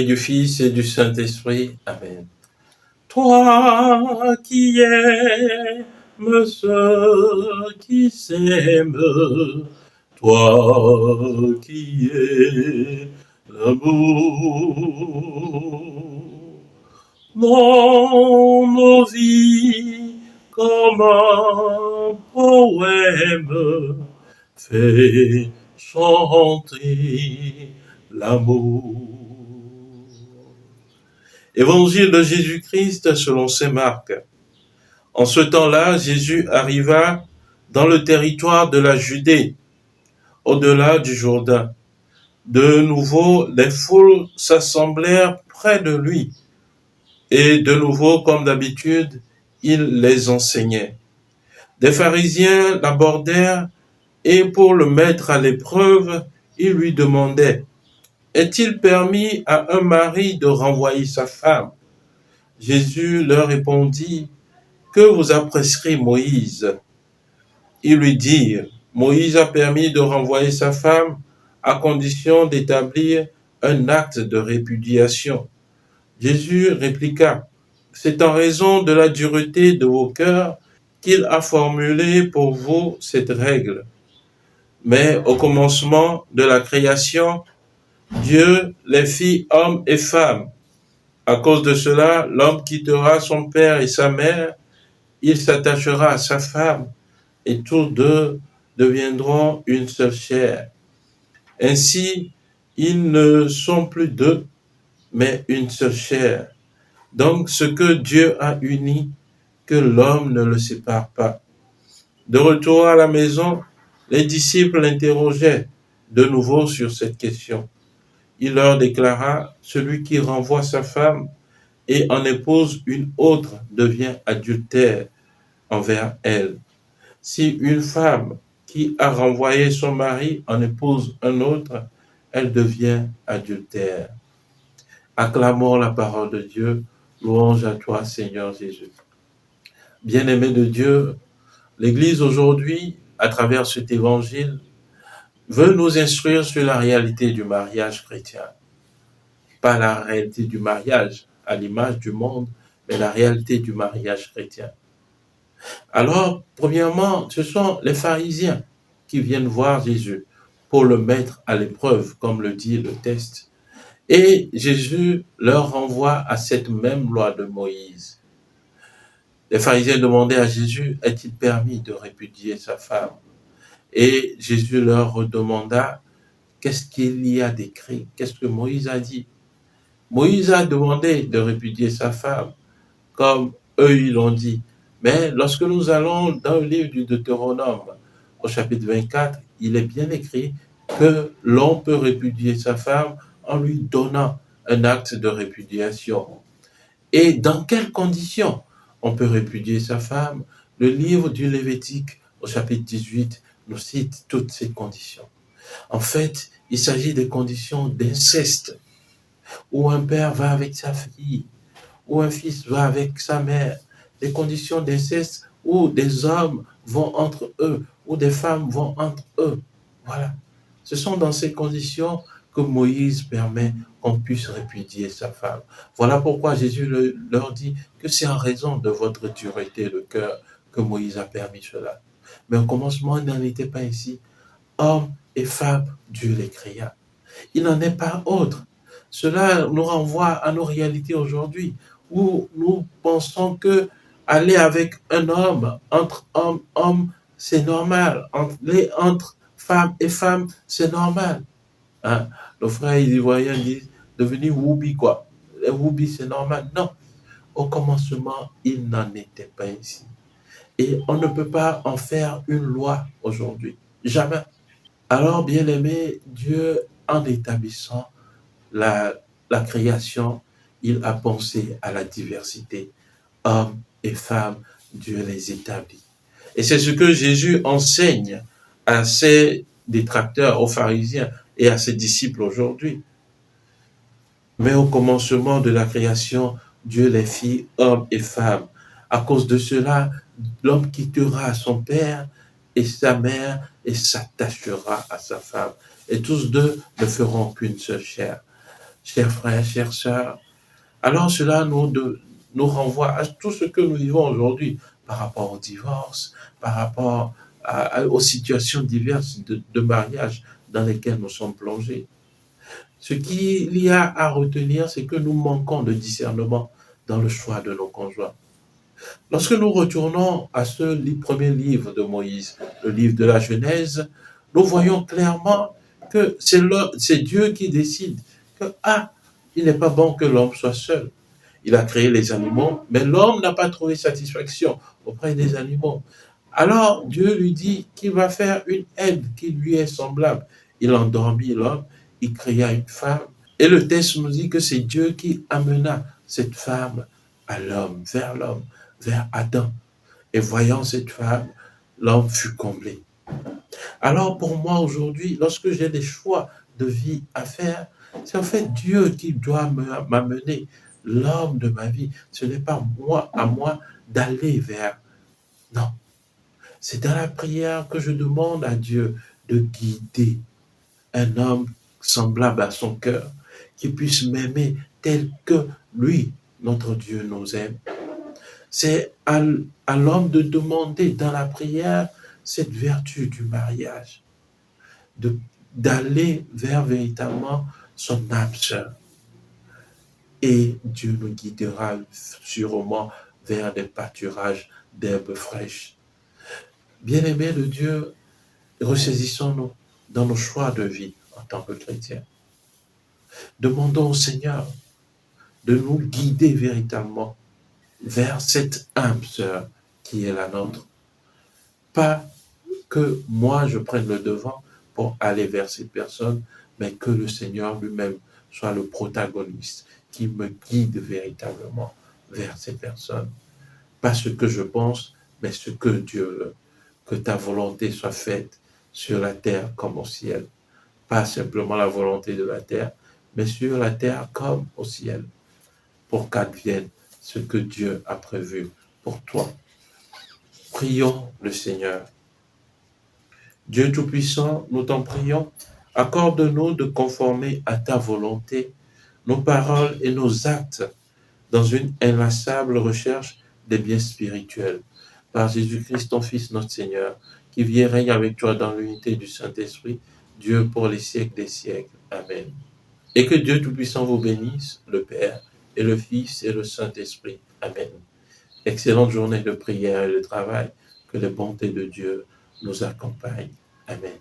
Du Fils et du Saint-Esprit. Amen. Toi qui aimes ceux qui s'aiment, toi qui es l'amour, dans nos vies comme un poème, fais chanter l'amour. Évangile de Jésus-Christ selon saint Marc. En ce temps-là, Jésus arriva dans le territoire de la Judée, au-delà du Jourdain. De nouveau, les foules s'assemblèrent près de lui, et de nouveau, comme d'habitude, il les enseignait. Des pharisiens l'abordèrent, et pour le mettre à l'épreuve, ils lui demandaient: est-il permis à un mari de renvoyer sa femme? Jésus leur répondit: que vous a prescrit Moïse? Ils lui dirent: Moïse a permis de renvoyer sa femme à condition d'établir un acte de répudiation. Jésus répliqua: c'est en raison de la dureté de vos cœurs qu'il a formulé pour vous cette règle. Mais au commencement de la création, Dieu les fit hommes et femmes. À cause de cela, l'homme quittera son père et sa mère, il s'attachera à sa femme, et tous deux deviendront une seule chair. Ainsi, ils ne sont plus deux, mais une seule chair. Donc, ce que Dieu a uni, que l'homme ne le sépare pas. De retour à la maison, les disciples l'interrogeaient de nouveau sur cette question. Il leur déclara: celui qui renvoie sa femme et en épouse une autre devient adultère envers elle. Si une femme qui a renvoyé son mari en épouse un autre, elle devient adultère. Acclamons la parole de Dieu. Louange à toi, Seigneur Jésus. Bien-aimés de Dieu, l'Église aujourd'hui, à travers cet évangile, veut nous instruire sur la réalité du mariage chrétien. Pas la réalité du mariage à l'image du monde, mais la réalité du mariage chrétien. Alors, premièrement, ce sont les pharisiens qui viennent voir Jésus pour le mettre à l'épreuve, comme le dit le texte. Et Jésus leur renvoie à cette même loi de Moïse. Les pharisiens demandaient à Jésus: est-il permis de répudier sa femme? Et Jésus leur redemanda: qu'est-ce qu'il y a d'écrit? Qu'est-ce que Moïse a dit? Moïse a demandé de répudier sa femme, comme eux ils l'ont dit. Mais lorsque nous allons dans le livre du Deutéronome, au chapitre 24, il est bien écrit que l'on peut répudier sa femme en lui donnant un acte de répudiation. Et dans quelles conditions on peut répudier sa femme? Le livre du Lévitique, au chapitre 18, nous cite toutes ces conditions. En fait, il s'agit des conditions d'inceste, où un père va avec sa fille, où un fils va avec sa mère, des conditions d'inceste où des hommes vont entre eux, où des femmes vont entre eux. Voilà. Ce sont dans ces conditions que Moïse permet qu'on puisse répudier sa femme. Voilà pourquoi Jésus leur dit que c'est en raison de votre dureté de cœur que Moïse a permis cela. Mais au commencement, il n'en était pas ainsi. Hommes et femmes, Dieu les créa. Il n'en est pas autre. Cela nous renvoie à nos réalités aujourd'hui, où nous pensons que aller avec un homme, entre hommes, c'est normal. Entre femmes et femmes, c'est normal. Hein? Nos frères ivoiriens disent devenir woubi, quoi. Les woubi, c'est normal. Non. Au commencement, il n'en était pas ainsi. Et on ne peut pas en faire une loi aujourd'hui. Jamais. Alors, bien-aimé, Dieu, en établissant la création, il a pensé à la diversité. Hommes et femmes, Dieu les établit. Et c'est ce que Jésus enseigne à ses détracteurs, aux pharisiens et à ses disciples aujourd'hui. Mais au commencement de la création, Dieu les fit hommes et femmes. À cause de cela, l'homme quittera son père et sa mère et s'attachera à sa femme. Et tous deux ne feront qu'une seule chair. chers frères, chères sœurs, alors cela nous renvoie à tout ce que nous vivons aujourd'hui par rapport au divorce, par rapport aux situations diverses de mariage dans lesquelles nous sommes plongés. Ce qu'il y a à retenir, c'est que nous manquons de discernement dans le choix de nos conjoints. Lorsque nous retournons à ce premier livre de Moïse, le livre de la Genèse, nous voyons clairement que c'est Dieu qui décide que, il n'est pas bon que l'homme soit seul. Il a créé les animaux, mais l'homme n'a pas trouvé satisfaction auprès des animaux. Alors Dieu lui dit qu'il va faire une aide qui lui est semblable. Il endormit l'homme, il créa une femme. Et le texte nous dit que c'est Dieu qui amena cette femme à l'homme, vers Adam. Et voyant cette femme, l'homme fut comblé. Alors pour moi aujourd'hui, lorsque j'ai des choix de vie à faire, c'est en fait Dieu qui doit m'amener l'homme de ma vie. Ce n'est pas moi à moi d'aller vers. Non, c'est dans la prière que je demande à Dieu de guider un homme semblable à son cœur, qui puisse m'aimer tel que lui, notre Dieu, nous aime. C'est à l'homme de demander dans la prière cette vertu du mariage, d'aller vers véritablement son âme sœur. Et Dieu nous guidera sûrement vers des pâturages d'herbes fraîches. Bien-aimés de Dieu, ressaisissons-nous dans nos choix de vie en tant que chrétiens. Demandons au Seigneur de nous guider véritablement vers cette âme sœur qui est la nôtre. Pas que moi je prenne le devant pour aller vers cette personne, mais que le Seigneur lui-même soit le protagoniste qui me guide véritablement vers ces personnes. Pas ce que je pense, mais ce que Dieu veut. Que ta volonté soit faite sur la terre comme au ciel. Pas simplement la volonté de la terre, mais sur la terre comme au ciel. Pour qu'advienne ce que Dieu a prévu pour toi. Prions le Seigneur. Dieu Tout-Puissant, nous t'en prions, accorde-nous de conformer à ta volonté nos paroles et nos actes dans une inlassable recherche des biens spirituels. Par Jésus-Christ, ton Fils, notre Seigneur, qui vit et règne avec toi dans l'unité du Saint-Esprit, Dieu pour les siècles des siècles. Amen. Et que Dieu Tout-Puissant vous bénisse, le Père, et le Fils, et le Saint-Esprit. Amen. Excellente journée de prière et de travail. Que les bontés de Dieu nous accompagnent. Amen.